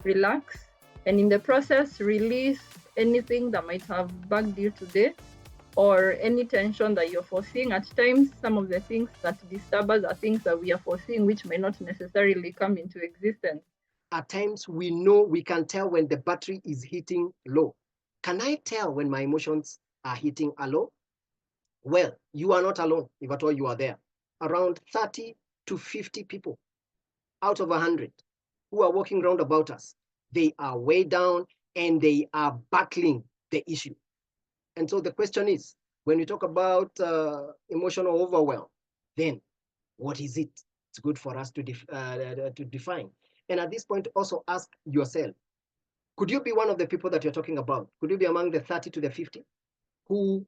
relax, and in the process, release anything that might have bugged you today or any tension that you're foreseeing. At times, some of the things that disturb us are things that we are foreseeing, which may not necessarily come into existence. At times, we can tell when the battery is hitting low. Can I tell when my emotions are hitting a low? Well, you are not alone, if at all you are there. Around 30 to 50 people out of 100 who are walking around about us, they are way down and they are battling the issue. And so the question is, when we talk about emotional overwhelm, then what is it? It's good for us to define. And at this point, also ask yourself, could you be one of the people that you're talking about? Could you be among the 30 to the 50 who,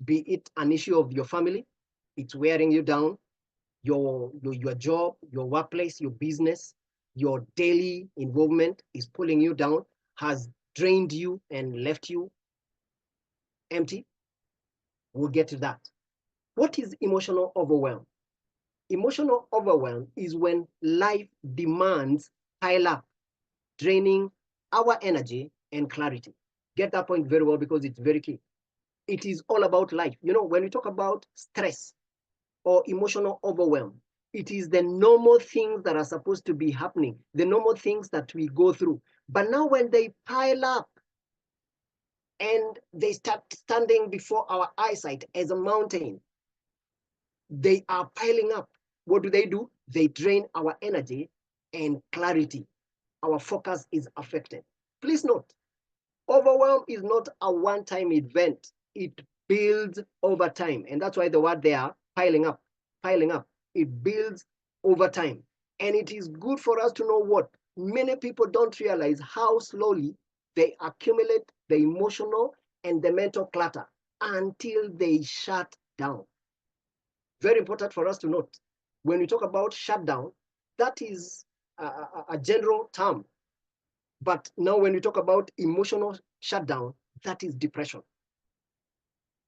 be it an issue of your family, it's wearing you down, your job, your workplace, your business, your daily involvement is pulling you down, has drained you and left you empty? We'll get to that. What is emotional overwhelm? Emotional overwhelm is when life demands pile up, draining our energy and clarity. Get that point very well because it's very key. It is all about life. You know, when we talk about stress or emotional overwhelm, it is the normal things that are supposed to be happening, the normal things that we go through. But now when they pile up and they start standing before our eyesight as a mountain, they are piling up. What do? They drain our energy and clarity. Our focus is affected. Please note, overwhelm is not a one-time event. It builds over time. And that's why the word they are piling up, piling up. It builds over time. And it is good for us to know what many people don't realize how slowly they accumulate the emotional and the mental clutter until they shut down. Very important for us to note. When we talk about shutdown, that is a general term. But now when we talk about emotional shutdown, that is depression.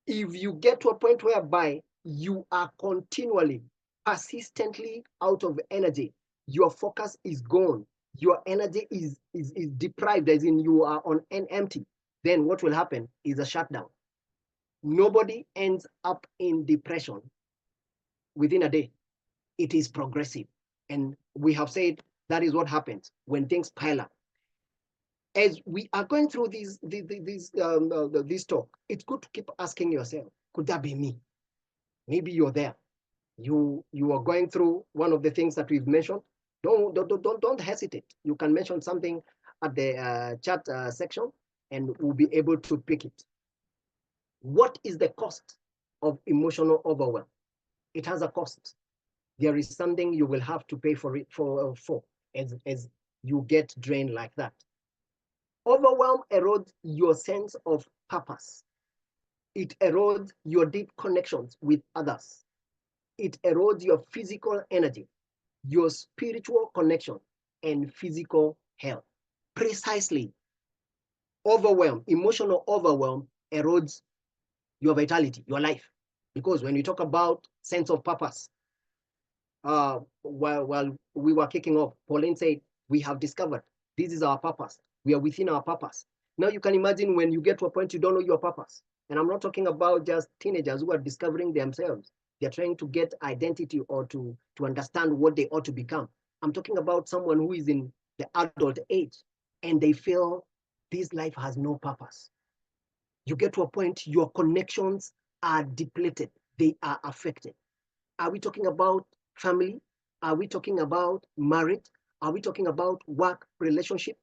If you get to a point whereby you are continually, persistently out of energy, your focus is gone, your energy is deprived, as in you are on an empty, then what will happen is a shutdown. Nobody ends up in depression within a day. It is progressive. And we have said that is what happens when things pile up. As we are going through this talk, it's good to keep asking yourself, could that be me? Maybe you're there. You are going through one of the things that we've mentioned. Don't hesitate. You can mention something at the chat section, and we'll be able to pick it. What is the cost of emotional overwhelm? It has a cost. There is something you will have to pay for it for as you get drained like that. Overwhelm erodes your sense of purpose. It erodes your deep connections with others. It erodes your physical energy, your spiritual connection, and physical health. Precisely, overwhelm, emotional overwhelm erodes your vitality, your life. Because when you talk about sense of purpose, while we were kicking off, Pauline said, we have discovered this is our purpose. We are within our purpose. Now you can imagine when you get to a point you don't know your purpose. And I'm not talking about just teenagers who are discovering themselves. They're trying to get identity or to understand what they ought to become. I'm talking about someone who is in the adult age and they feel this life has no purpose. You get to a point your connections are depleted. They are affected. Are we talking about family? Are we talking about marriage? Are we talking about work, relationship?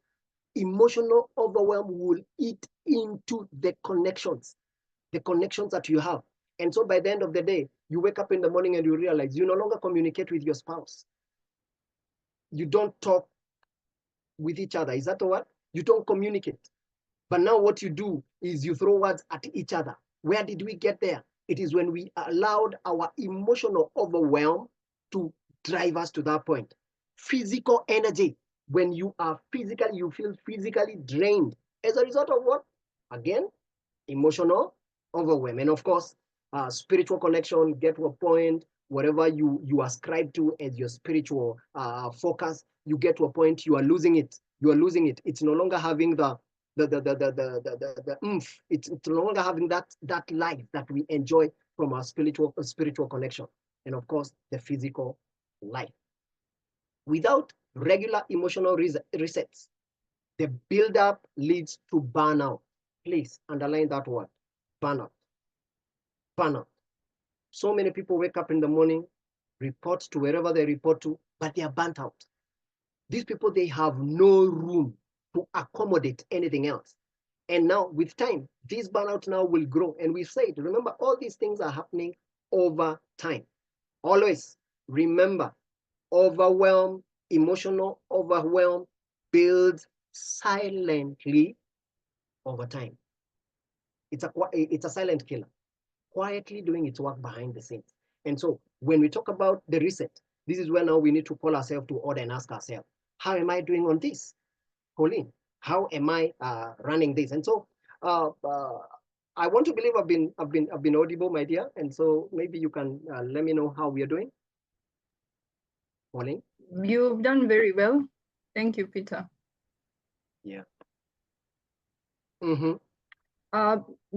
Emotional overwhelm will eat into the connections that you have. And so by the end of the day, you wake up in the morning and you realize you no longer communicate with your spouse. You don't talk with each other. Is that the word? You don't communicate. But now what you do is you throw words at each other. Where did we get there? It is when we allowed our emotional overwhelm to drive us to that point. Physical energy. When you are physically, you feel physically drained. As a result of what? Again, emotional overwhelm. And of course, spiritual connection, get to a point, whatever you ascribe to as your spiritual focus, you get to a point you are losing it. You are losing it. It's no longer having the oomph. It's no longer having that life that we enjoy from our spiritual connection, and of course the physical life. Without regular emotional resets, the buildup leads to burnout. Please underline that word, burnout. Burnout. So many people wake up in the morning, report to wherever they report to, but they are burnt out. These people, they have no room to accommodate anything else. And now with time, this burnout now will grow. And we said, remember, all these things are happening over time. Always remember, overwhelm, emotional overwhelm builds silently over time. It's a silent killer, quietly doing its work behind the scenes. And so when we talk about the reset, this is where now we need to call ourselves to order and ask ourselves, how am I doing on this? Pauline, how am I running this? And so I want to believe I've been audible, my dear. And so maybe you can let me know how we are doing. Pauline? You've done very well. Thank you, Peter. Yeah. Mm-hmm.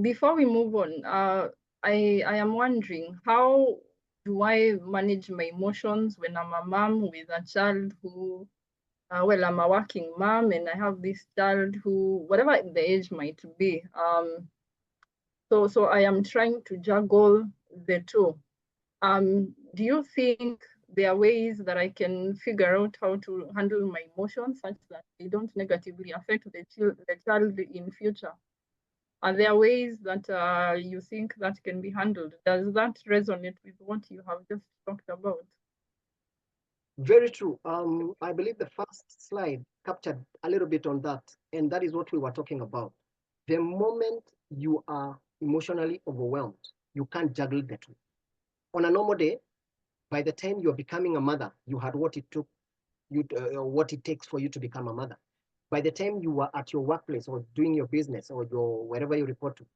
Before we move on, I am wondering, how do I manage my emotions when I'm a mom with a child who, well, I'm a working mom and I have this child who, whatever the age might be, so I am trying to juggle the two. Do you think there are ways that I can figure out how to handle my emotions such that they don't negatively affect the child in future? Are there ways that you think that can be handled? Does that resonate with what you have just talked about? Very true. I believe the first slide captured a little bit on that, and that is what we were talking about. The moment you are emotionally overwhelmed, you can't juggle the two. On a normal day, by the time you're becoming a mother, you had what it took you what it takes for you to become a mother. By the time you were at your workplace or doing your business or your wherever you report to,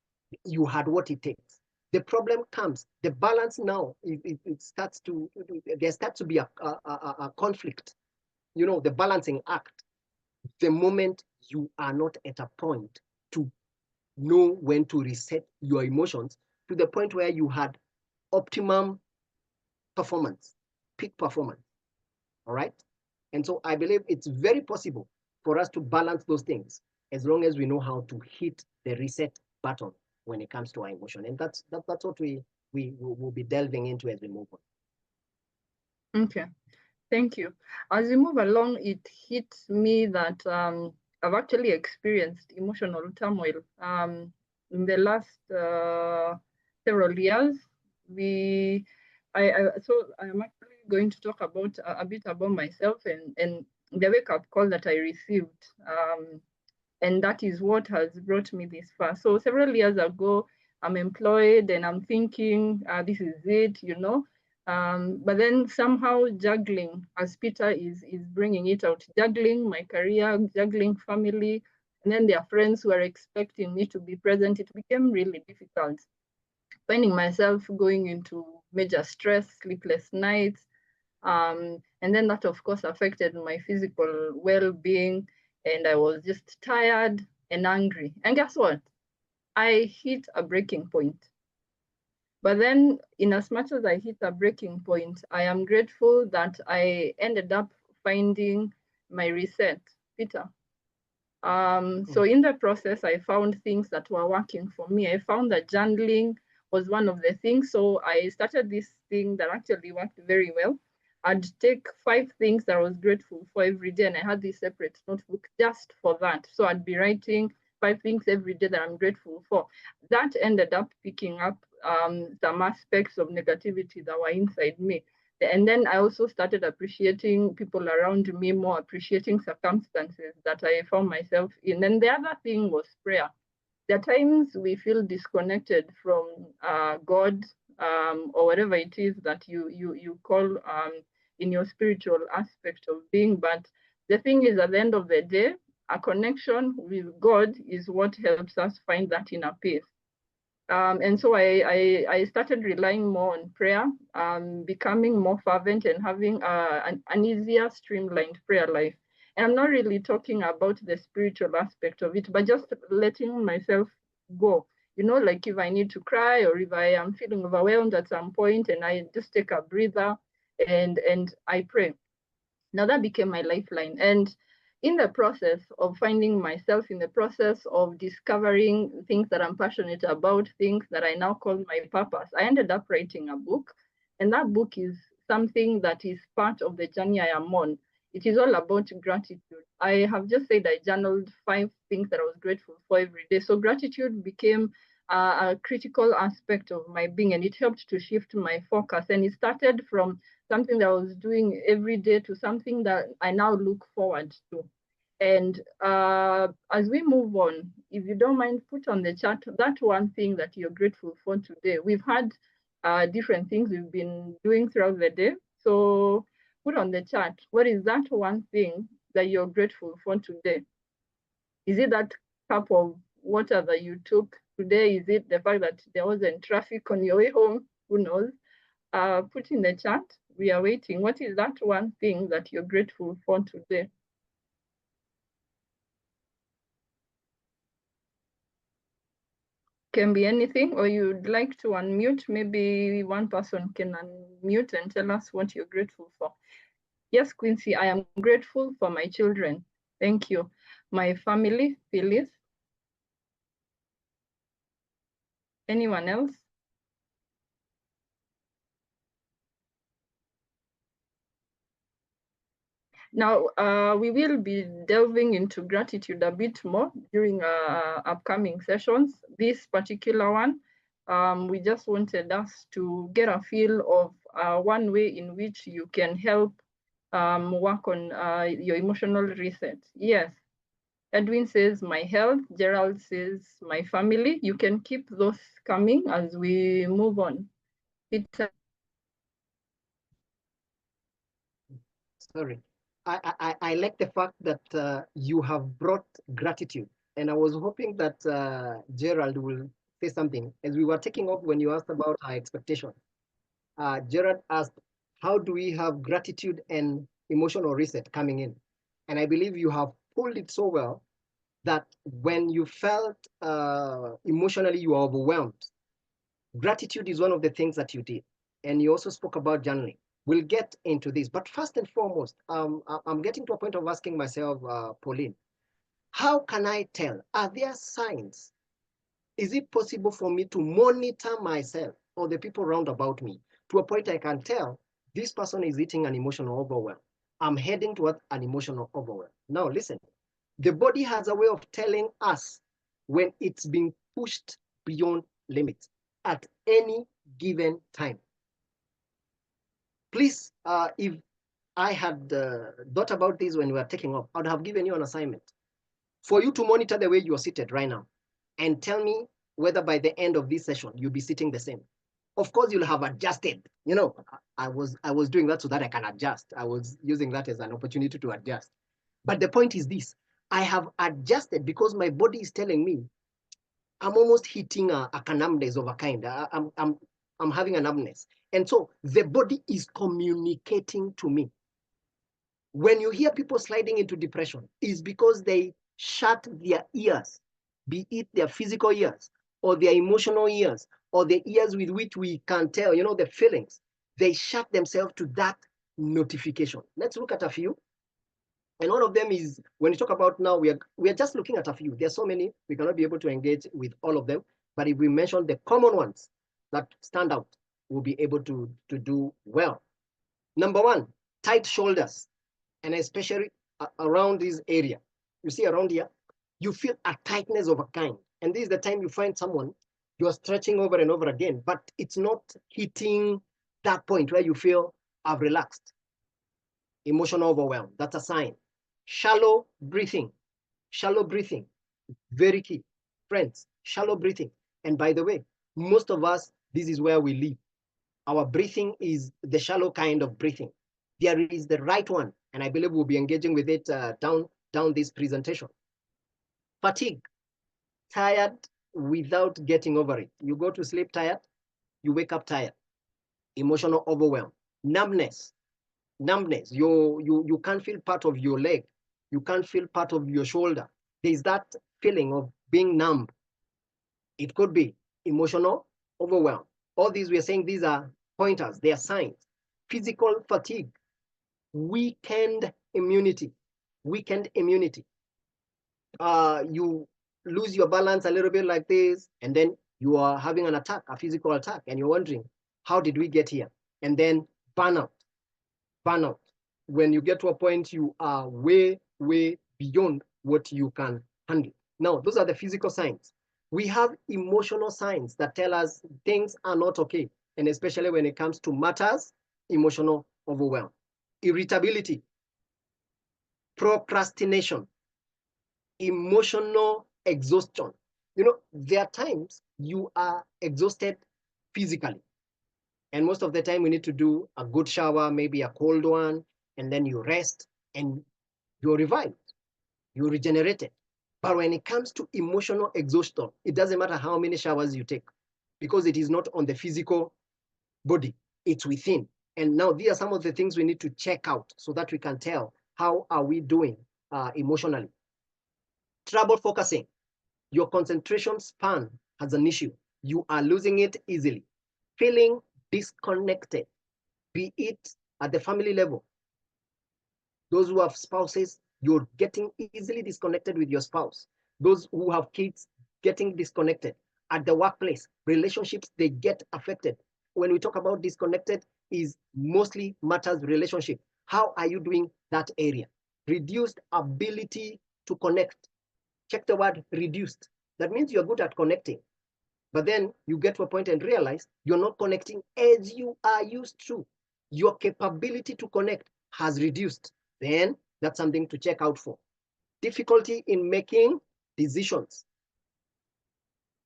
you had what it takes. The problem comes, the balance now, it starts to, there starts to be a conflict, the balancing act, the moment you are not at a point to know when to reset your emotions to the point where you had optimum performance, peak performance. All right. And so I believe it's very possible for us to balance those things as long as we know how to hit the reset button when it comes to our emotion. And that's what we will be delving into as we move on. Okay, thank you. As we move along, it hits me that I've actually experienced emotional turmoil in the last several years. So I'm actually going to talk about a bit about myself and the wake-up call that I received. And that is what has brought me this far. So several years ago, I'm employed and I'm thinking, this is it. But then somehow juggling, as Peter is bringing it out, juggling my career, juggling family, and then there are friends who are expecting me to be present. It became really difficult, finding myself going into major stress, sleepless nights, and then that, of course, affected my physical well-being. And I was just tired and angry. And guess what? I hit a breaking point. But then, in as much as I hit a breaking point, I am grateful that I ended up finding my reset, Peter. So in the process, I found things that were working for me. I found that journaling was one of the things. So I started this thing that actually worked very well. I'd take 5 things that I was grateful for every day, and I had this separate notebook just for that. So I'd be writing 5 things every day that I'm grateful for. That ended up picking up some aspects of negativity that were inside me. And then I also started appreciating people around me more, appreciating circumstances that I found myself in. And the other thing was prayer. There are times we feel disconnected from God, or whatever it is that you call in your spiritual aspect of being. But the thing is, at the end of the day, a connection with God is what helps us find that inner peace. And so I started relying more on prayer, becoming more fervent and having an easier, streamlined prayer life. And I'm not really talking about the spiritual aspect of it, but just letting myself go. You know, like if I need to cry or if I am feeling overwhelmed at some point, and I just take a breather and I pray. Now that became my lifeline. And in the process of finding myself, in the process of discovering things that I'm passionate about, things that I now call my purpose, I ended up writing a book. And that book is something that is part of the journey I am on. It is all about gratitude. I have just said I journaled 5 things that I was grateful for every day. So gratitude became a critical aspect of my being, and it helped to shift my focus. And it started from something that I was doing every day to something that I now look forward to. And as we move on, if you don't mind, put on the chat that one thing that you're grateful for today. We've had different things we've been doing throughout the day. So put on the chat, what is that one thing that you're grateful for today? Is it that cup of water that you took today? Is it the fact that there wasn't traffic on your way home? Who knows? Put in the chat. We are waiting. What is that one thing that you're grateful for today? Can be anything, or you'd like to unmute. Maybe one person can unmute and tell us what you're grateful for. Yes, Quincy, I am grateful for my children. Thank you. My family, Phyllis. Anyone else? Now, we will be delving into gratitude a bit more during upcoming sessions. This particular one, we just wanted us to get a feel of one way in which you can help work on your emotional reset. Yes, Edwin says my health, Gerald says my family. You can keep those coming as we move on. Peter. Sorry. I like the fact that you have brought gratitude. And I was hoping that Gerald will say something. As we were taking off when you asked about our expectation, Gerald asked, how do we have gratitude and emotional reset coming in? And I believe you have pulled it so well that when you felt emotionally you are overwhelmed, gratitude is one of the things that you did. And you also spoke about journaling. We'll get into this. But first and foremost, I'm getting to a point of asking myself, Pauline, how can I tell? Are there signs? Is it possible for me to monitor myself or the people around about me to a point I can tell this person is hitting an emotional overwhelm? I'm heading towards an emotional overwhelm. Now, listen, the body has a way of telling us when it's being pushed beyond limits at any given time. Please, if I had thought about this when we were taking off, I would have given you an assignment for you to monitor the way you're seated right now and tell me whether by the end of this session you'll be sitting the same. Of course, you'll have adjusted. You know, I was doing that so that I can adjust. I was using that as an opportunity to adjust. But the point is this: I have adjusted because my body is telling me I'm almost hitting a numbness of a kind. I'm having a numbness. And so the body is communicating to me. When you hear people sliding into depression, it's because they shut their ears, be it their physical ears or their emotional ears or the ears with which we can tell, you know, the feelings. They shut themselves to that notification. Let's look at a few. And one of them is, when you talk about now, we are just looking at a few. There's so many, we cannot be able to engage with all of them. But if we mention the common ones that stand out, we'll be able to do well. Number one, tight shoulders, and especially around this area. You see around here, you feel a tightness of a kind. And this is the time you find someone, you're stretching over and over again, but it's not hitting that point where you feel, I've relaxed. Emotional overwhelm, that's a sign. Shallow breathing, very key. Friends, shallow breathing. And by the way, most of us, this is where we live. Our breathing is the shallow kind of breathing. There is the right one, and I believe we'll be engaging with it down this presentation. Fatigue, tired without getting over it. You go to sleep tired, you wake up tired. Emotional overwhelm, numbness. You can't feel part of your leg. You can't feel part of your shoulder. There's that feeling of being numb. It could be emotional overwhelm. All these we are saying these are pointers, they are signs. Physical fatigue, weakened immunity, weakened immunity. You lose your balance a little bit like this, and then you are having an attack, a physical attack, and you're wondering, how did we get here? And then burnout, burnout. When you get to a point, you are way, way beyond what you can handle. Now, those are the physical signs. We have emotional signs that tell us things are not okay, and especially when it comes to matters, emotional overwhelm, irritability, procrastination, emotional exhaustion. You know, there are times you are exhausted physically, and most of the time we need to do a good shower, maybe a cold one, and then you rest and you're revived, you're regenerated. But when it comes to emotional exhaustion, it doesn't matter how many showers you take, because it is not on the physical body, it's within. And now these are some of the things we need to check out so that we can tell how are we doing emotionally. Trouble focusing. Your concentration span has an issue. You are losing it easily. Feeling disconnected, be it at the family level. Those who have spouses, you're getting easily disconnected with your spouse. Those who have kids, getting disconnected. At the workplace, relationships, they get affected. When we talk about disconnected, is mostly matters relationship. How are you doing that area? Reduced ability to connect. Check the word reduced. That means you're good at connecting, but then you get to a point and realize you're not connecting as you are used to. Your capability to connect has reduced. Then that's something to check out for. Difficulty in making decisions.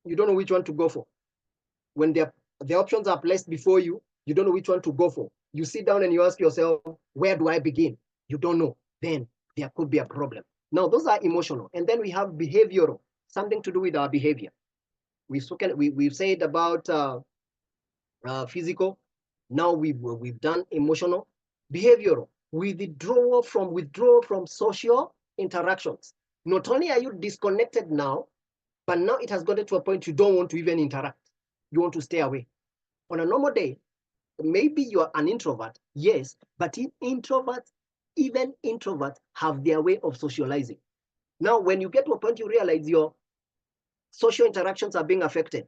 You don't know which one to go for. When the options are placed before you, you don't know which one to go for. You sit down and you ask yourself, where do I begin? You don't know. Then there could be a problem. Now, those are emotional. And then we have behavioral, something to do with our behavior. We've said about physical. Now we've done emotional. Behavioral, withdraw from social interactions. Not only are you disconnected now, but now it has gotten to a point you don't want to even interact. You want to stay away. On a normal day, maybe you're an introvert, yes, but even introverts have their way of socializing. Now, when you get to a point you realize your social interactions are being affected,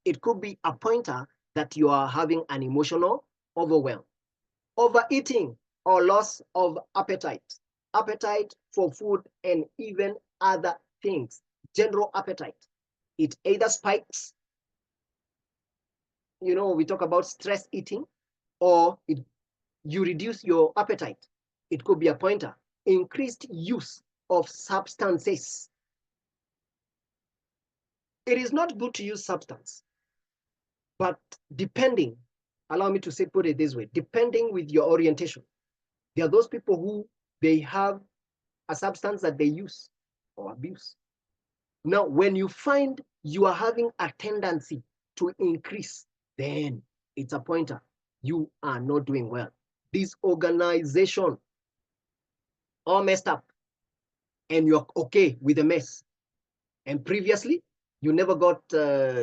it could be a pointer that you are having an emotional overwhelm. Overeating or loss of appetite for food and even other things, general appetite. It either spikes, we talk about stress eating, or you reduce your appetite. It could be a pointer. Increased use of substances. It is not good to use substance, but depending, allow me to put it this way, depending with your orientation. There are those people who they have a substance that they use or abuse. Now, when you find you are having a tendency to increase, then it's a pointer. You are not doing well. Disorganization, all messed up, and you're okay with a mess. And previously, you never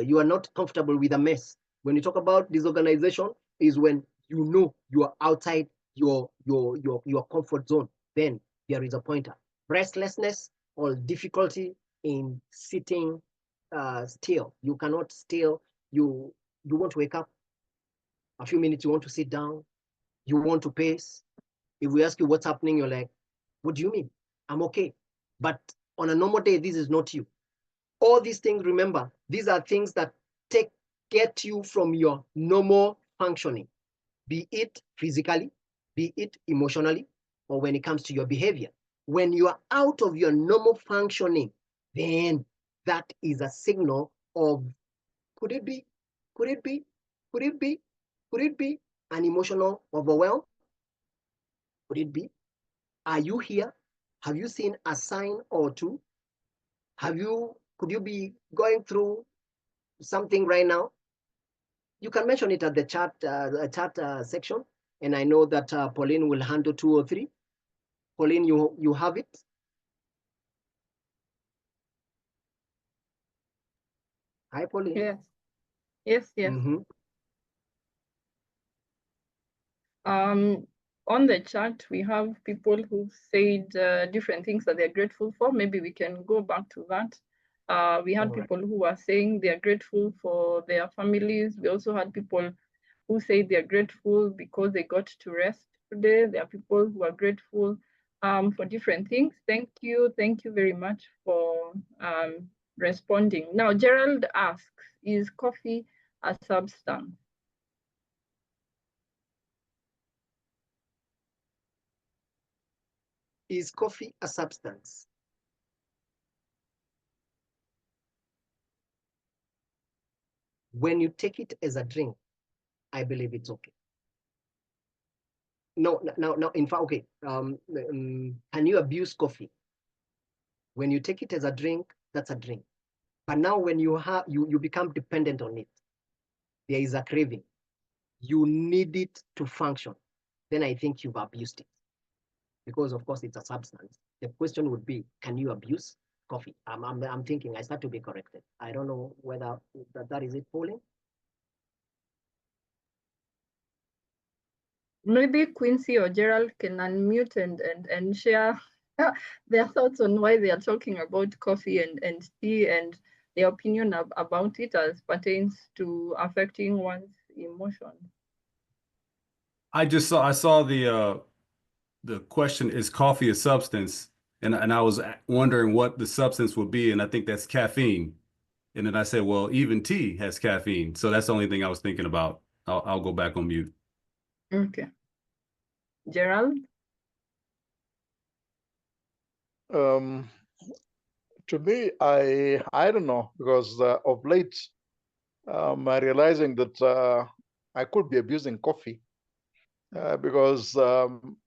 you are not comfortable with a mess. When you talk about disorganization, is when you are outside your comfort zone. Then there is a pointer. Restlessness or difficulty in sitting still. You cannot still. You want to wake up. A few minutes, you want to sit down. You want to pace. If we ask you what's happening, you're like, what do you mean? I'm okay. But on a normal day, this is not you. All these things, remember, these are things that get you from your normal functioning, be it physically, be it emotionally, or when it comes to your behavior. When you are out of your normal functioning, then that is a signal of, could it be an emotional overwhelm? Could it be? Are you here? Have you seen a sign or two? Could you be going through something right now? You can mention it at the chat section, and I know that Pauline will handle 2 or 3. Pauline, you have it. Hi, Pauline. Yes. Yes, yes. Mm-hmm. On the chat, we have people who said different things that they're grateful for. Maybe we can go back to that. We had All right. people who were saying they are grateful for their families. We also had people who say they're grateful because they got to rest today. There are people who are grateful for different things. Thank you. Thank you very much for responding. Now, Gerald asks, is coffee a substance? Is coffee a substance? When you take it as a drink, I believe it's okay. No, now, in fact, okay. Can you abuse coffee? When you take it as a drink, that's a drink. But now, when you become dependent on it, there is a craving. You need it to function. Then I think you've abused it, because of course it's a substance. The question would be, can you abuse coffee? I'm thinking I start to be corrected. I don't know whether that is it, Pauline. Maybe Quincy or Gerald can unmute and share their thoughts on why they are talking about coffee and tea and their opinion about it as pertains to affecting one's emotions. I saw the question, is coffee a substance? And I was wondering what the substance would be, and I think that's caffeine. And then I said, well, even tea has caffeine. So that's the only thing I was thinking about. I'll go back on mute. Okay. Gerald? Um, to me, I don't know, because of late, I'm realizing that I could be abusing coffee, because on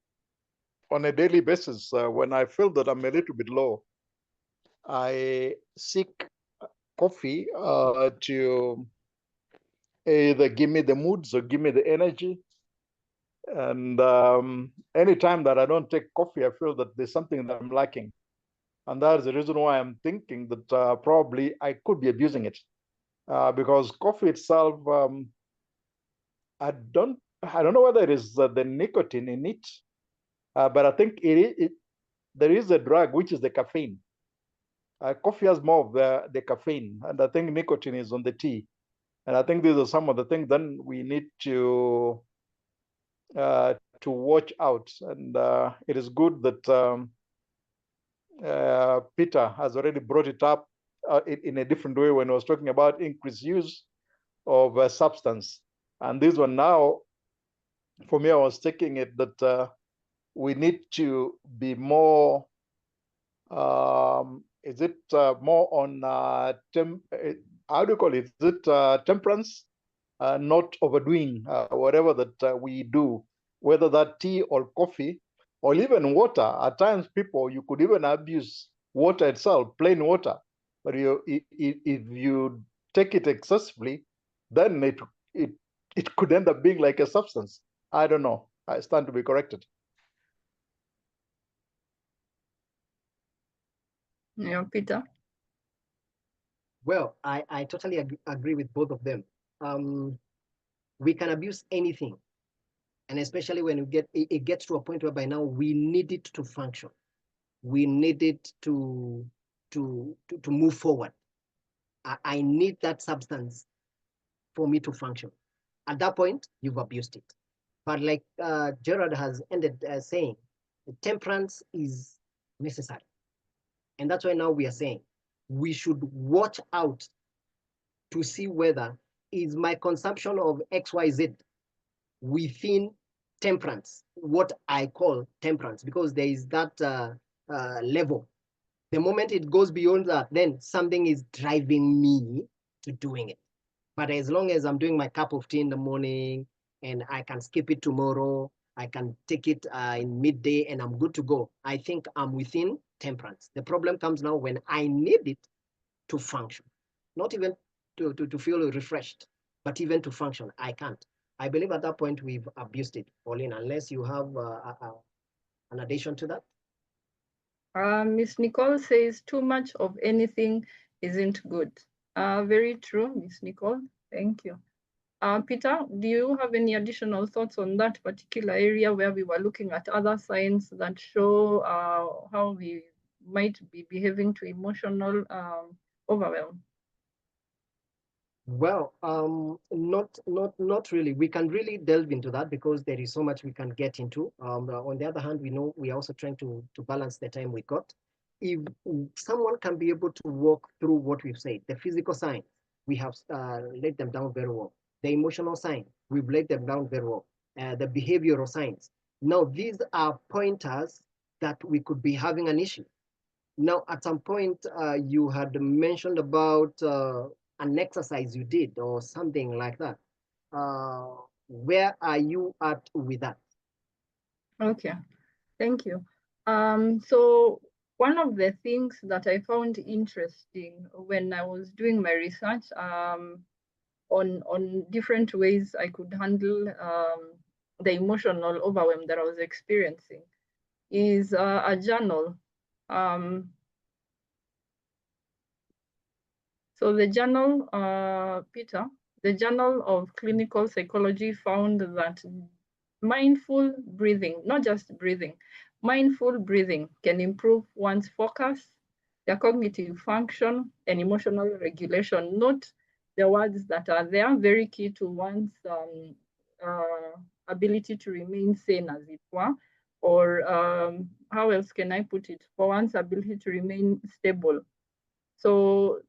a daily basis, when I feel that I'm a little bit low, I seek coffee to either give me the moods or give me the energy. And anytime that I don't take coffee, I feel that there's something that I'm lacking. And that is the reason why I'm thinking that probably I could be abusing it. Because coffee itself, I don't know whether it is the nicotine in it, but I think there is a drug which is the caffeine. Coffee has more of the caffeine, and I think nicotine is on the tea. And I think these are some of the things then we need to watch out. And it is good that Peter has already brought it up in a different way when he was talking about increased use of substance. And this one now, for me, I was taking it that we need to be more, is it more on, how do you call it? Is it temperance? Not overdoing whatever that we do, whether that tea or coffee or even water. At times, you could even abuse water itself, plain water. But if you take it excessively, then it could end up being like a substance. I don't know. I stand to be corrected. Yeah, Peter? Well, I totally agree with both of them. We can abuse anything, and especially when it gets to a point where by now we need it to function. We need it to move forward. I need that substance for me to function. At that point, you've abused it. But like Gerard has ended saying, temperance is necessary. And that's why now we are saying we should watch out to see whether is my consumption of XYZ within temperance, what I call temperance, because there is that level. The moment it goes beyond that, then something is driving me to doing it. But as long as I'm doing my cup of tea in the morning and I can skip it tomorrow, I can take it in midday and I'm good to go, I think I'm within temperance. The problem comes now when I need it to function, not even to feel refreshed, but even to function, I can't. I believe at that point we've abused it, Pauline, unless you have an addition to that. Miss Nicole says too much of anything isn't good. Very true, Miss Nicole. Thank you. Peter, do you have any additional thoughts on that particular area where we were looking at other signs that show how we might be behaving to emotional overwhelm? Well, not really. We can really delve into that because there is so much we can get into. On the other hand, we know we are also trying to balance the time we got. If someone can be able to walk through what we've said, the physical signs, we have laid them down very well. The emotional signs, we've laid them down very well. The behavioral signs. Now, these are pointers that we could be having an issue. Now, at some point, you had mentioned about an exercise you did or something like that. Where are you at with that? Okay, thank you. So one of the things that I found interesting when I was doing my research on different ways I could handle the emotional overwhelm that I was experiencing is a journal. So the journal, Peter, the Journal of Clinical Psychology found that mindful breathing, not just breathing, mindful breathing can improve one's focus, their cognitive function, and emotional regulation. Note the words that are there, very key to one's ability to remain sane, as it were, or how else can I put it, for one's ability to remain stable. So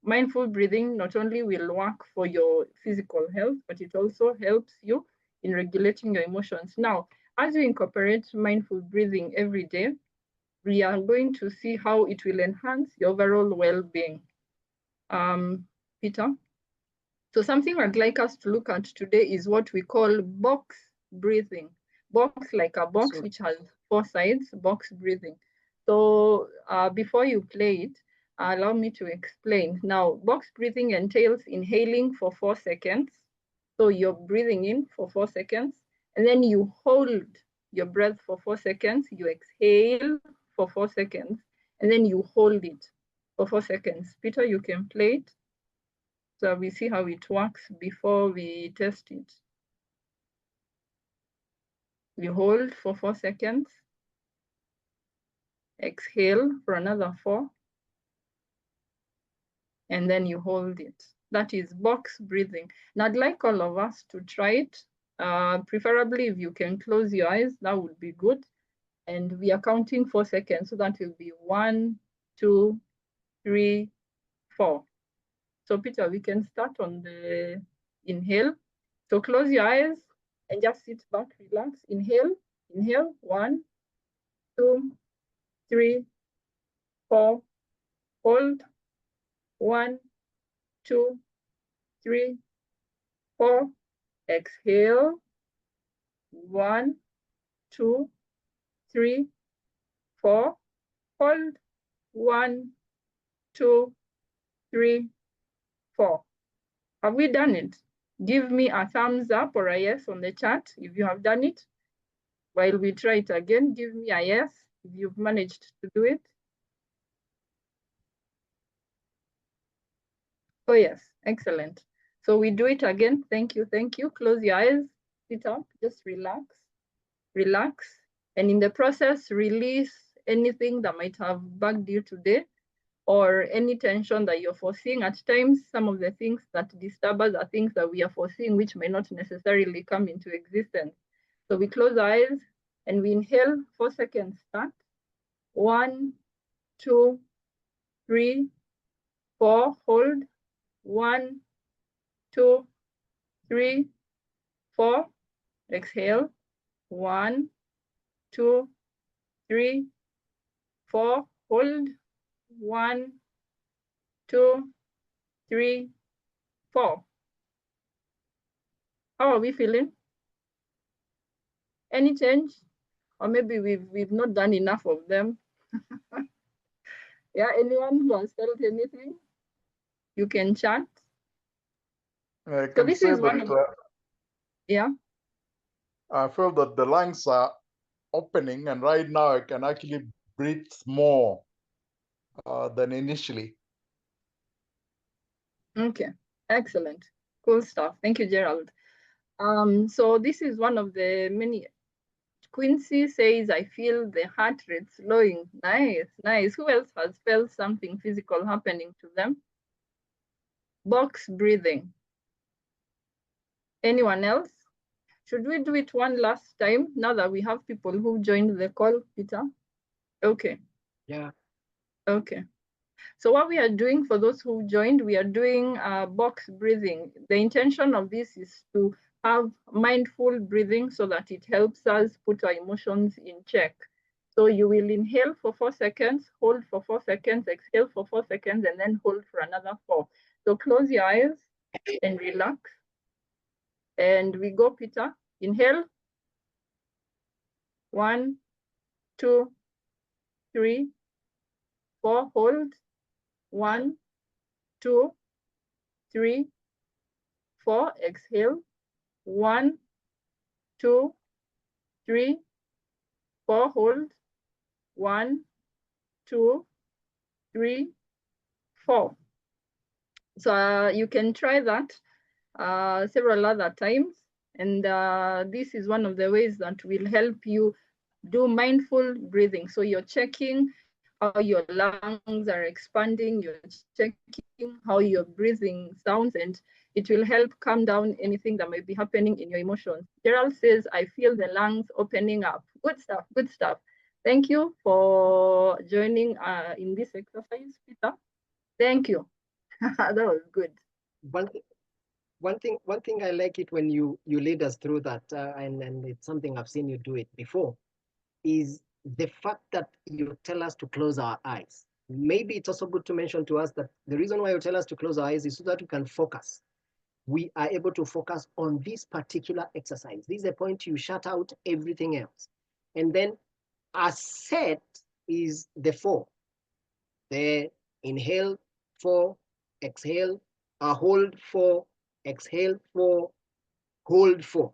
mindful breathing not only will work for your physical health, but it also helps you in regulating your emotions. Now, as you incorporate mindful breathing every day, we are going to see how it will enhance your overall well-being. Peter? So something I'd like us to look at today is what we call box breathing. Box like a box which has 4 sides, box breathing. So before you play it, allow me to explain. Now, box breathing entails inhaling for 4 seconds. So you're breathing in for 4 seconds, and then you hold your breath for 4 seconds, you exhale for 4 seconds, and then you hold it for 4 seconds. Peter, you can play it. So we see how it works before we test it. You hold for 4 seconds, exhale for another 4, and then you hold it. That is box breathing. Now I'd like all of us to try it. Preferably if you can close your eyes, that would be good. And we are counting 4 seconds, so that will be 1, 2, 3, 4. So Peter, we can start on the inhale. So close your eyes and just sit back, relax. Inhale, inhale, 1, 2, 3, 4, hold, 1, 2, 3, 4, exhale, 1, 2, 3, 4, hold, 1, 2, 3, 4. Have we done it? Give me a thumbs up or a yes on the chat if you have done it. While we try it again, give me a yes if you've managed to do it. Oh yes, excellent. So we do it again. Thank you, thank you. Close your eyes, sit up, just relax, relax. And in the process, release anything that might have bugged you today or any tension that you're foreseeing. At times, some of the things that disturb us are things that we are foreseeing, which may not necessarily come into existence. So we close our eyes and we inhale, 4 seconds start. 1, 2, 3, 4, hold. 1, 2, 3, 4, exhale. 1, 2, 3, 4, hold. 1, 2, 3, 4. How are we feeling? Any change? Or maybe we've not done enough of them. Yeah, anyone who has felt anything? You can chat. I So can this say is one of that yeah. I feel that the lungs are opening, and right now I can actually breathe more than initially. Okay, excellent. Cool stuff. Thank you, Gerald. So this is one of the many. Quincy says, I feel the heart rate slowing. Nice, nice. Who else has felt something physical happening to them? Box breathing. Anyone else? Should we do it one last time now that we have people who joined the call, Peter? Okay. Yeah. Okay. So what we are doing for those who joined, we are doing box breathing. The intention of this is to have mindful breathing so that it helps us put our emotions in check. So you will inhale for 4 seconds, hold for 4 seconds, exhale for 4 seconds, and then hold for another 4. So close your eyes and relax. And we go, Peter. Inhale. 1, 2, 3, 4. Hold. 1, 2, 3, 4. Exhale. 1, 2, 3, 4. Hold. 1, 2, 3, 4. So you can try that several other times. And this is one of the ways that will help you do mindful breathing. So you're checking how your lungs are expanding, you're checking how your breathing sounds, and it will help calm down anything that might be happening in your emotions. Gerald says, I feel the lungs opening up. Good stuff, good stuff. Thank you for joining in this exercise, Peter. Thank you. That was good. One thing I like it when you lead us through that, and it's something I've seen you do it before, is the fact that you tell us to close our eyes. Maybe it's also good to mention to us that the reason why you tell us to close our eyes is so that we can focus. We are able to focus on this particular exercise. This is the point you shut out everything else. And then a set is the 4. The inhale 4, exhale, a hold 4, exhale 4, hold 4.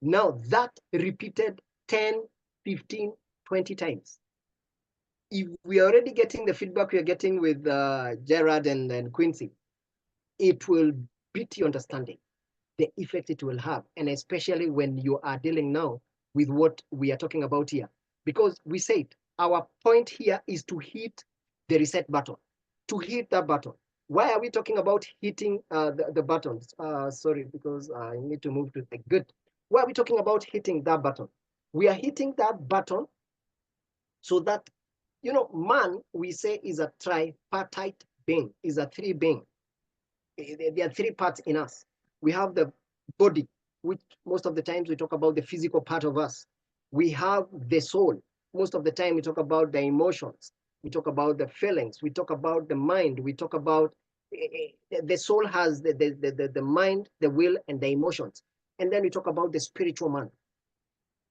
Now that repeated 10, 15, 20 times. If we are already getting the feedback we are getting with Gerard and Quincy, it will beat your understanding, the effect it will have, and especially when you are dealing now with what we are talking about here. Because we said our point here is to hit the reset button, to hit that button. Why are we talking about hitting the buttons? Sorry, because I need to move to the good. Why are we talking about hitting that button? We are hitting that button so that, you know, man, we say, is a tripartite being, is a 3 being. There are 3 parts in us. We have the body, which most of the times we talk about the physical part of us. We have the soul. Most of the time we talk about the emotions. We talk about the feelings. We talk about the mind. We talk about the soul has the mind, the will, and the emotions. And then we talk about the spiritual man.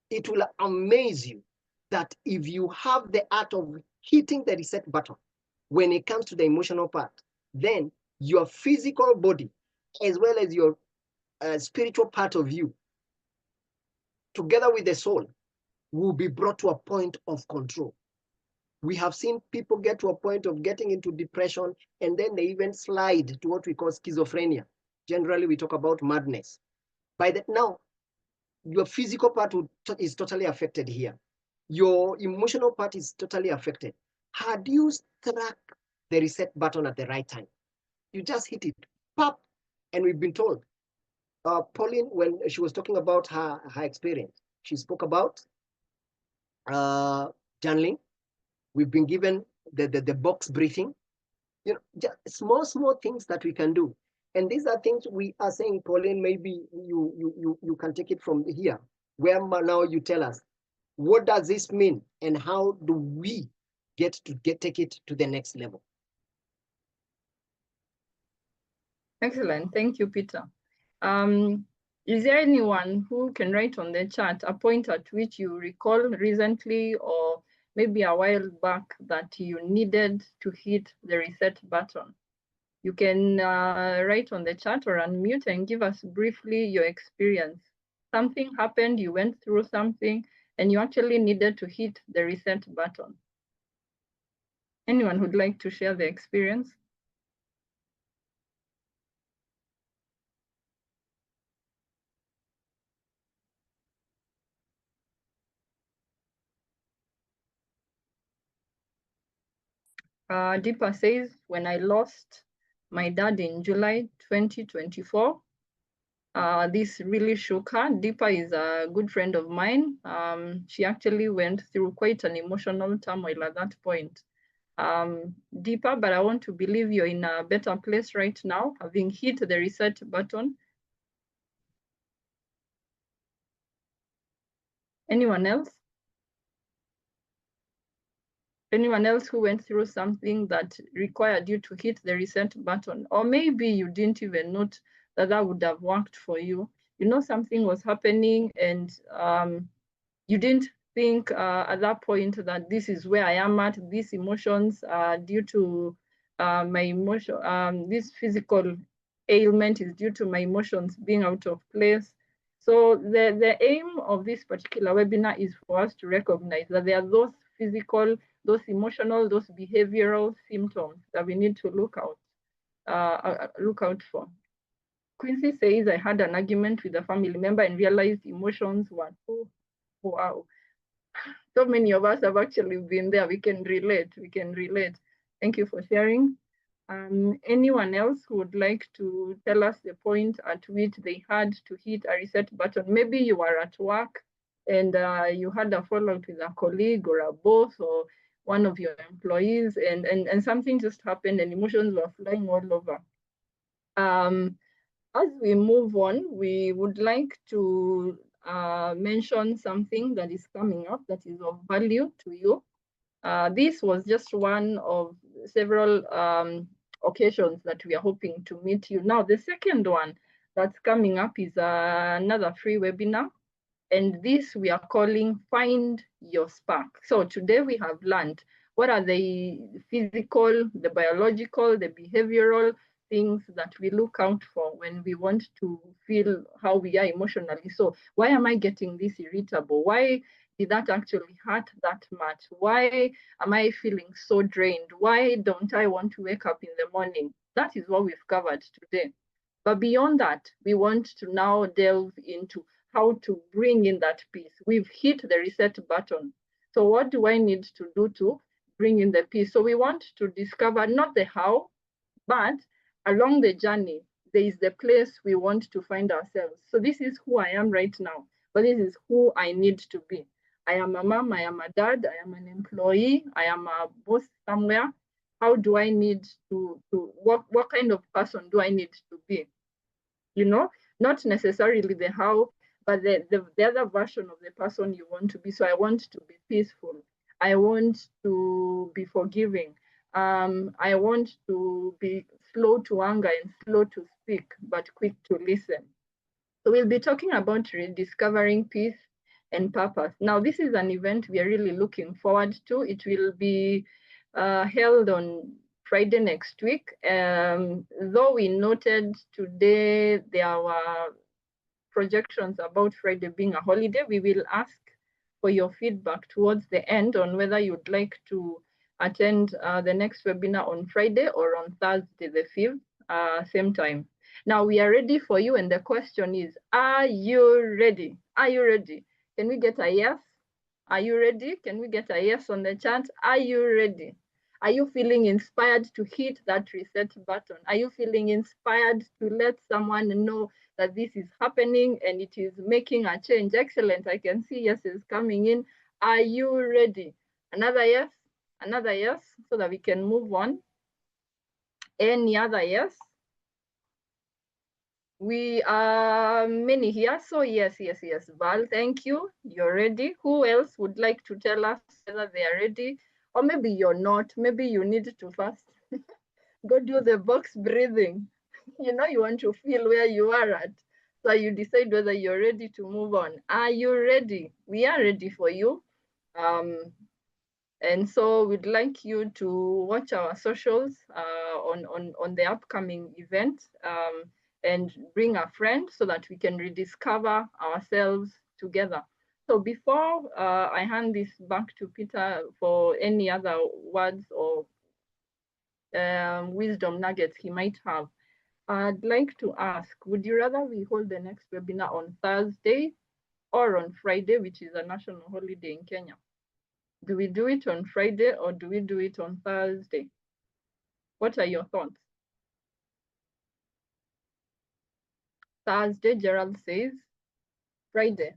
It will amaze you that if you have the art of hitting the reset button when it comes to the emotional part, then your physical body, as well as your spiritual part of you, together with the soul, will be brought to a point of control. We have seen people get to a point of getting into depression, and then they even slide to what we call schizophrenia. Generally, we talk about madness. By that now, your physical part is totally affected here. Your emotional part is totally affected. Had you struck the reset button at the right time, you just hit it, pop, and we've been told. Pauline, when she was talking about her experience, she spoke about journaling. We've been given the box breathing. You know, just small things that we can do. And these are things we are saying, Pauline, maybe you can take it from here, where now you tell us, what does this mean? And how do we take it to the next level? Excellent. Thank you, Peter. Is there anyone who can write on the chat a point at which you recall recently or maybe a while back that you needed to hit the reset button? You can write on the chat or unmute and give us briefly your experience. Something happened, you went through something, and you actually needed to hit the reset button. Anyone who'd like to share the experience? Deepa says, when I lost my dad in July 2024, this really shook her. Deepa is a good friend of mine. She actually went through quite an emotional turmoil at that point. Deepa, but I want to believe you're in a better place right now, having hit the reset button. Anyone else? Anyone else who went through something that required you to hit the reset button? Or maybe you didn't even note that that would have worked for you. You know, something was happening and you didn't think at that point that this is where I am at, these emotions are due to my emotion, this physical ailment is due to my emotions being out of place. So the aim of this particular webinar is for us to recognize that there are those physical, those emotional, those behavioral symptoms that we need to look out for. Quincy says, I had an argument with a family member and realized emotions were too. Wow. So many of us have actually been there. We can relate. Thank you for sharing. Anyone else who would like to tell us the point at which they had to hit a reset button? Maybe you were at work and you had a fallout with a colleague or a boss or one of your employees and something just happened and emotions were flying all over. As we move on, we would like to mention something that is coming up that is of value to you. This was just one of several occasions that we are hoping to meet you. Now, the second one that's coming up is another free webinar. And this we are calling Find Your Spark. So today we have learned what are the physical, the biological, the behavioral things that we look out for when we want to feel how we are emotionally. So why am I getting this irritable? Why did that actually hurt that much? Why am I feeling so drained? Why don't I want to wake up in the morning? That is what we've covered today. But beyond that, we want to now delve into how to bring in that peace. We've hit the reset button. So what do I need to do to bring in the peace? So we want to discover not the how, but along the journey, there is the place we want to find ourselves. So this is who I am right now, but this is who I need to be. I am a mom, I am a dad, I am an employee, I am a boss somewhere. How do I need what kind of person do I need to be? You know, not necessarily the how, but the other version of the person you want to be. So I want to be peaceful. I want to be forgiving. I want to be slow to anger and slow to speak, but quick to listen. So we'll be talking about rediscovering peace and purpose. Now, this is an event we are really looking forward to. It will be held on Friday next week. Though we noted today there were projections about Friday being a holiday, we will ask for your feedback towards the end on whether you'd like to attend the next webinar on Friday or on Thursday the 5th, same time. Now we are ready for you, and the question is, are you ready? Are you ready? Can we get a yes? Are you ready? Can we get a yes on the chat? Are you ready? Are you feeling inspired to hit that reset button? Are you feeling inspired to let someone know that this is happening and it is making a change? Excellent. I can see yeses coming in. Are you ready? Another yes? Another yes, so that we can move on. Any other yes? We are many here, so yes. Val, thank you. You're ready. Who else would like to tell us whether they are ready? Or maybe you're not. Maybe you need to first go do the box breathing. You know, you want to feel where you are at. So you decide whether you're ready to move on. Are you ready? We are ready for you. And so we'd like you to watch our socials on the upcoming event and bring a friend so that we can rediscover ourselves together. So before I hand this back to Peter for any other words or wisdom nuggets he might have, I'd like to ask, would you rather we hold the next webinar on Thursday or on Friday, which is a national holiday in Kenya? Do we do it on Friday or do we do it on Thursday? What are your thoughts? Thursday, Gerald says. Friday,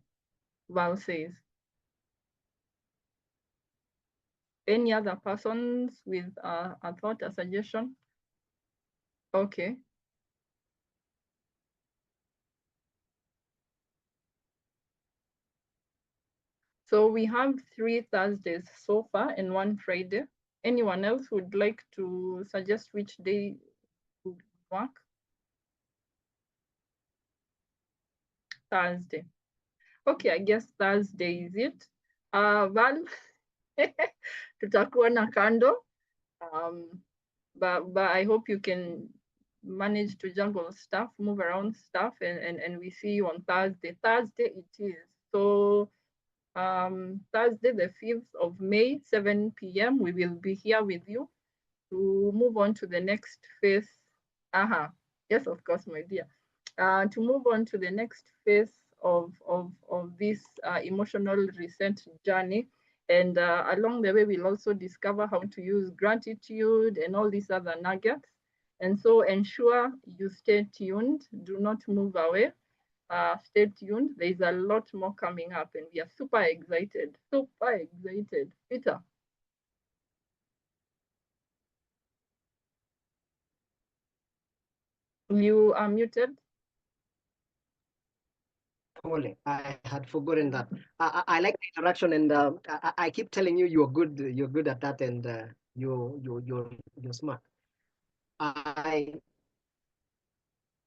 Val says. Any other persons with a thought, a suggestion? Okay. So we have 3 Thursdays so far and 1 Friday. Anyone else would like to suggest which day would work? Thursday. Okay, I guess Thursday is it. Val, tutakuwa na kando. But I hope you can manage to juggle stuff, move around stuff, and we see you on Thursday. Thursday it is. So Thursday, the 5th of May, 7 p.m. We will be here with you to move on to the next phase. Yes, of course, my dear. To move on to the next phase of this emotional reset journey. And along the way, we'll also discover how to use gratitude and all these other nuggets. And so ensure you stay tuned. Do not move away. Stay tuned. There's a lot more coming up, and we are super excited. Super excited. Peter. You are muted. I had forgotten that. I like the interaction, and I keep telling you you're good. You're good at that, and you're smart. I'm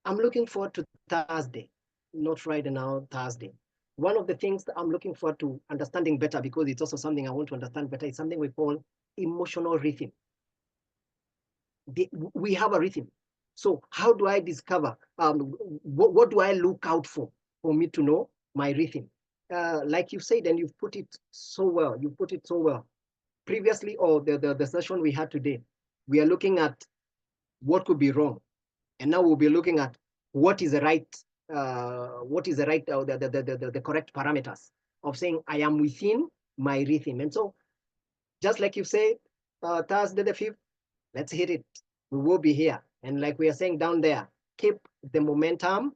looking forward to Thursday, not Friday now. Thursday. One of the things that I'm looking forward to understanding better, because it's also something I want to understand better, is something we call emotional rhythm. We have a rhythm. So how do I discover? What do I look out for me to know my rhythm? Like you said, and you've put it so well. You put it so well. Previously, or the session we had today, we are looking at what could be wrong, and now we'll be looking at what is the right, the correct parameters of saying I am within my rhythm. And so, just like you say, Thursday the 5th, let's hit it. We will be here. And like we are saying down there, keep the momentum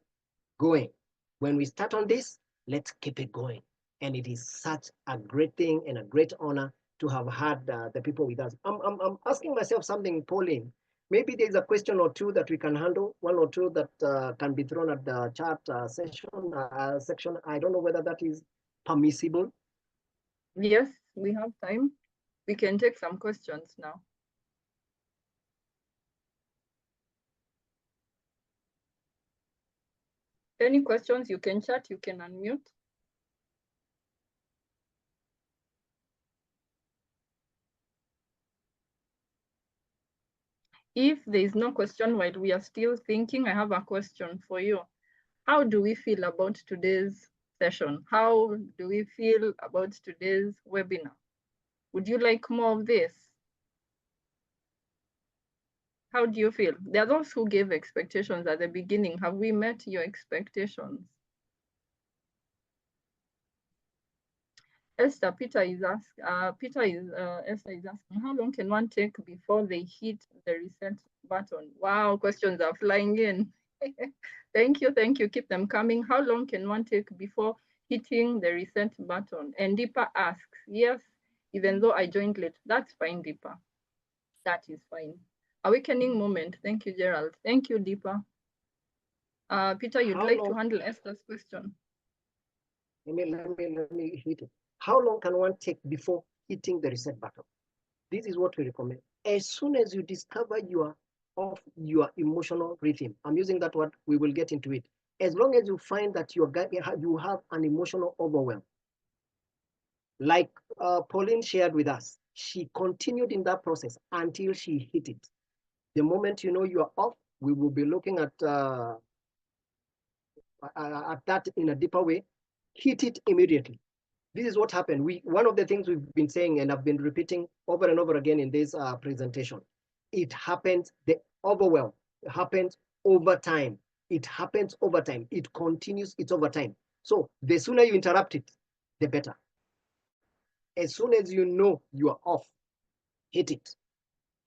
going. When we start on this, let's keep it going. And it is such a great thing and a great honor to have had the people with us. I'm asking myself something, Pauline. Maybe there's a question or two that we can handle, one or two that can be thrown at the chat section. I don't know whether that is permissible. Yes, we have time. We can take some questions now. Any questions, you can chat, you can unmute. If there is no question while we are still thinking, I have a question for you. How do we feel about today's session? How do we feel about today's webinar? Would you like more of this? How do you feel? There are those who gave expectations at the beginning. Have we met your expectations? Esther, Peter is asking, Esther is asking, how long can one take before they hit the reset button? Wow, questions are flying in. Thank you, keep them coming. How long can one take before hitting the reset button? And Deepa asks, yes, even though I joined late. That's fine, Deepa. That is fine. Awakening moment. Thank you, Gerald. Thank you, Deepa. Peter, you'd like to handle Esther's question? Let me hit it. How long can one take before hitting the reset button? This is what we recommend. As soon as you discover you are off your emotional rhythm, I'm using that word, we will get into it. As long as you find that you have an emotional overwhelm, like Pauline shared with us, she continued in that process until she hit it. The moment you know you are off, we will be looking at that in a deeper way. Hit it immediately. This is what happened. One of the things we've been saying and I've been repeating over and over again in this presentation, it happens, the overwhelm happens over time. It happens over time. It continues, it's over time. So the sooner you interrupt it, the better. As soon as you know you are off, hit it.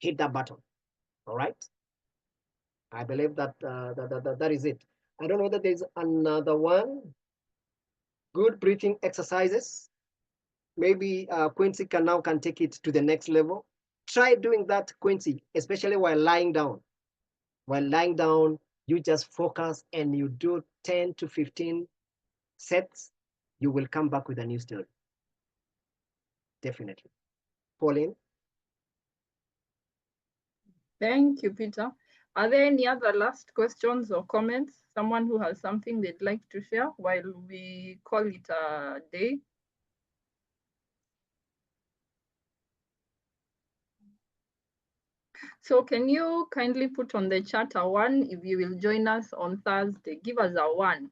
Hit that button. All right. I believe that that is it. I don't know whether there's another one. Good breathing exercises. Maybe Quincy can take it to the next level. Try doing that, Quincy, especially while lying down. While lying down, you just focus and you do 10 to 15 sets. You will come back with a new story. Definitely. Pauline? Thank you, Peter. Are there any other last questions or comments? Someone who has something they'd like to share while we call it a day? So can you kindly put on the chat a 1 if you will join us on Thursday? Give us a 1.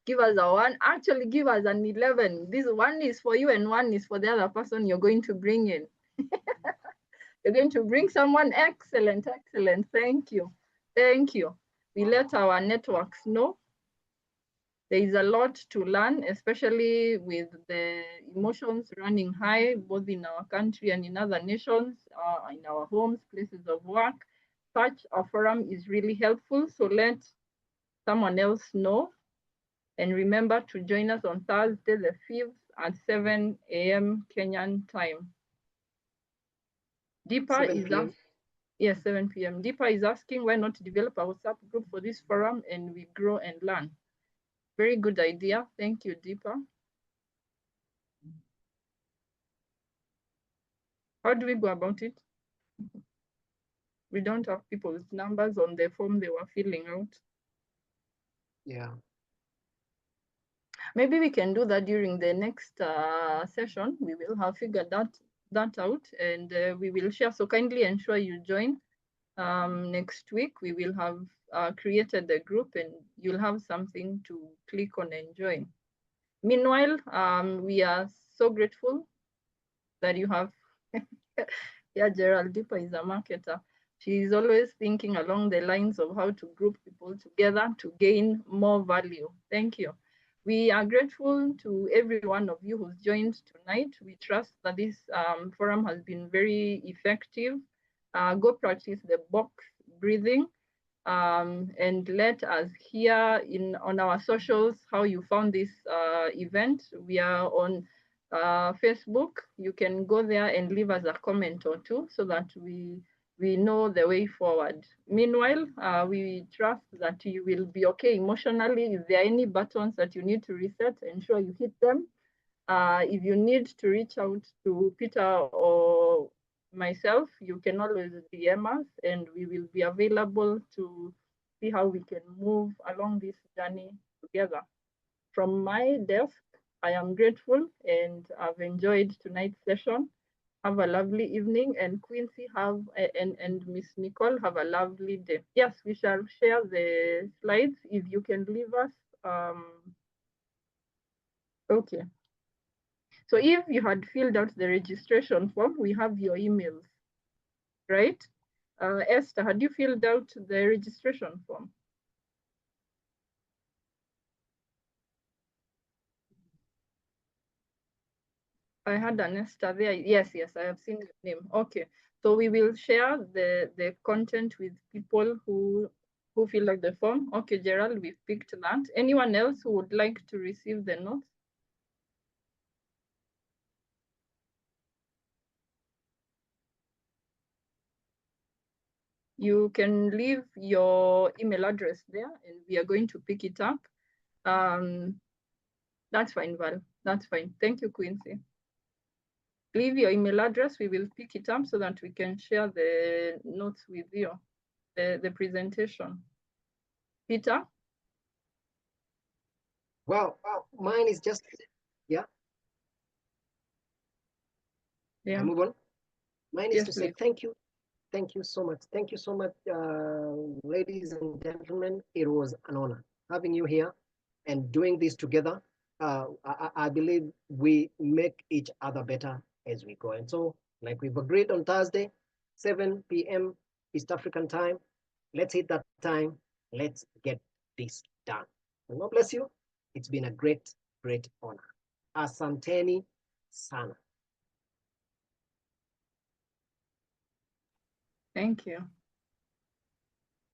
Give us a 1. Actually, give us an 11. This 1 is for you and 1 is for the other person you're going to bring in. You're going to bring someone excellent, excellent. Thank you. Thank you. We let our networks know. There is a lot to learn, especially with the emotions running high, both in our country and in other nations, in our homes, places of work. Such a forum is really helpful. So let someone else know. And remember to join us on Thursday, the 5th at 7 a.m. Kenyan time. Deepa is asking, yes, 7 p.m. Deepa is asking why not develop a WhatsApp group for this forum and we grow and learn. Very good idea. Thank you, Deepa. How do we go about it? We don't have people's numbers on the form they were filling out. Yeah. Maybe we can do that during the next session. We will have figured that out and we will share. So kindly ensure you join. Next week, we will have created the group and you'll have something to click on and join. Meanwhile, we are so grateful that you have, yeah, Gerald Deepa is a marketer. She is always thinking along the lines of how to group people together to gain more value. Thank you. We are grateful to every one of you who's joined tonight. We trust that this forum has been very effective. Go practice the box breathing and let us hear on our socials how you found this event. We are on Facebook. You can go there and leave us a comment or two so that we know the way forward. Meanwhile, we trust that you will be okay emotionally. If there are any buttons that you need to reset, ensure you hit them. If you need to reach out to Peter or myself, you can always DM us and we will be available to see how we can move along this journey together. From my desk, I am grateful and I've enjoyed tonight's session. Have a lovely evening, and Quincy and Miss Nicole have a lovely day. Yes, we shall share the slides if you can leave us. Okay. So if you had filled out the registration form, we have your emails, right? Esther, had you filled out the registration form? I had an Esther there. Yes, I have seen your name. Okay, so we will share the content with people who fill out the form. Okay, Gerald, we've picked that. Anyone else who would like to receive the notes? You can leave your email address there and we are going to pick it up. That's fine, Val. That's fine. Thank you, Quincy. Leave your email address. We will pick it up so that we can share the notes with you, the presentation. Peter? Well, mine is just, yeah. Yeah. I move on. Mine is Yes, to please. say thank you. Thank you so much. Thank you so much, ladies and gentlemen. It was an honor having you here and doing this together. I believe we make each other better as we go. And so, like we've agreed on Thursday, 7 p.m. East African time, let's hit that time. Let's get this done. And God bless you. It's been a great, great honor. Asanteni sana. Thank you.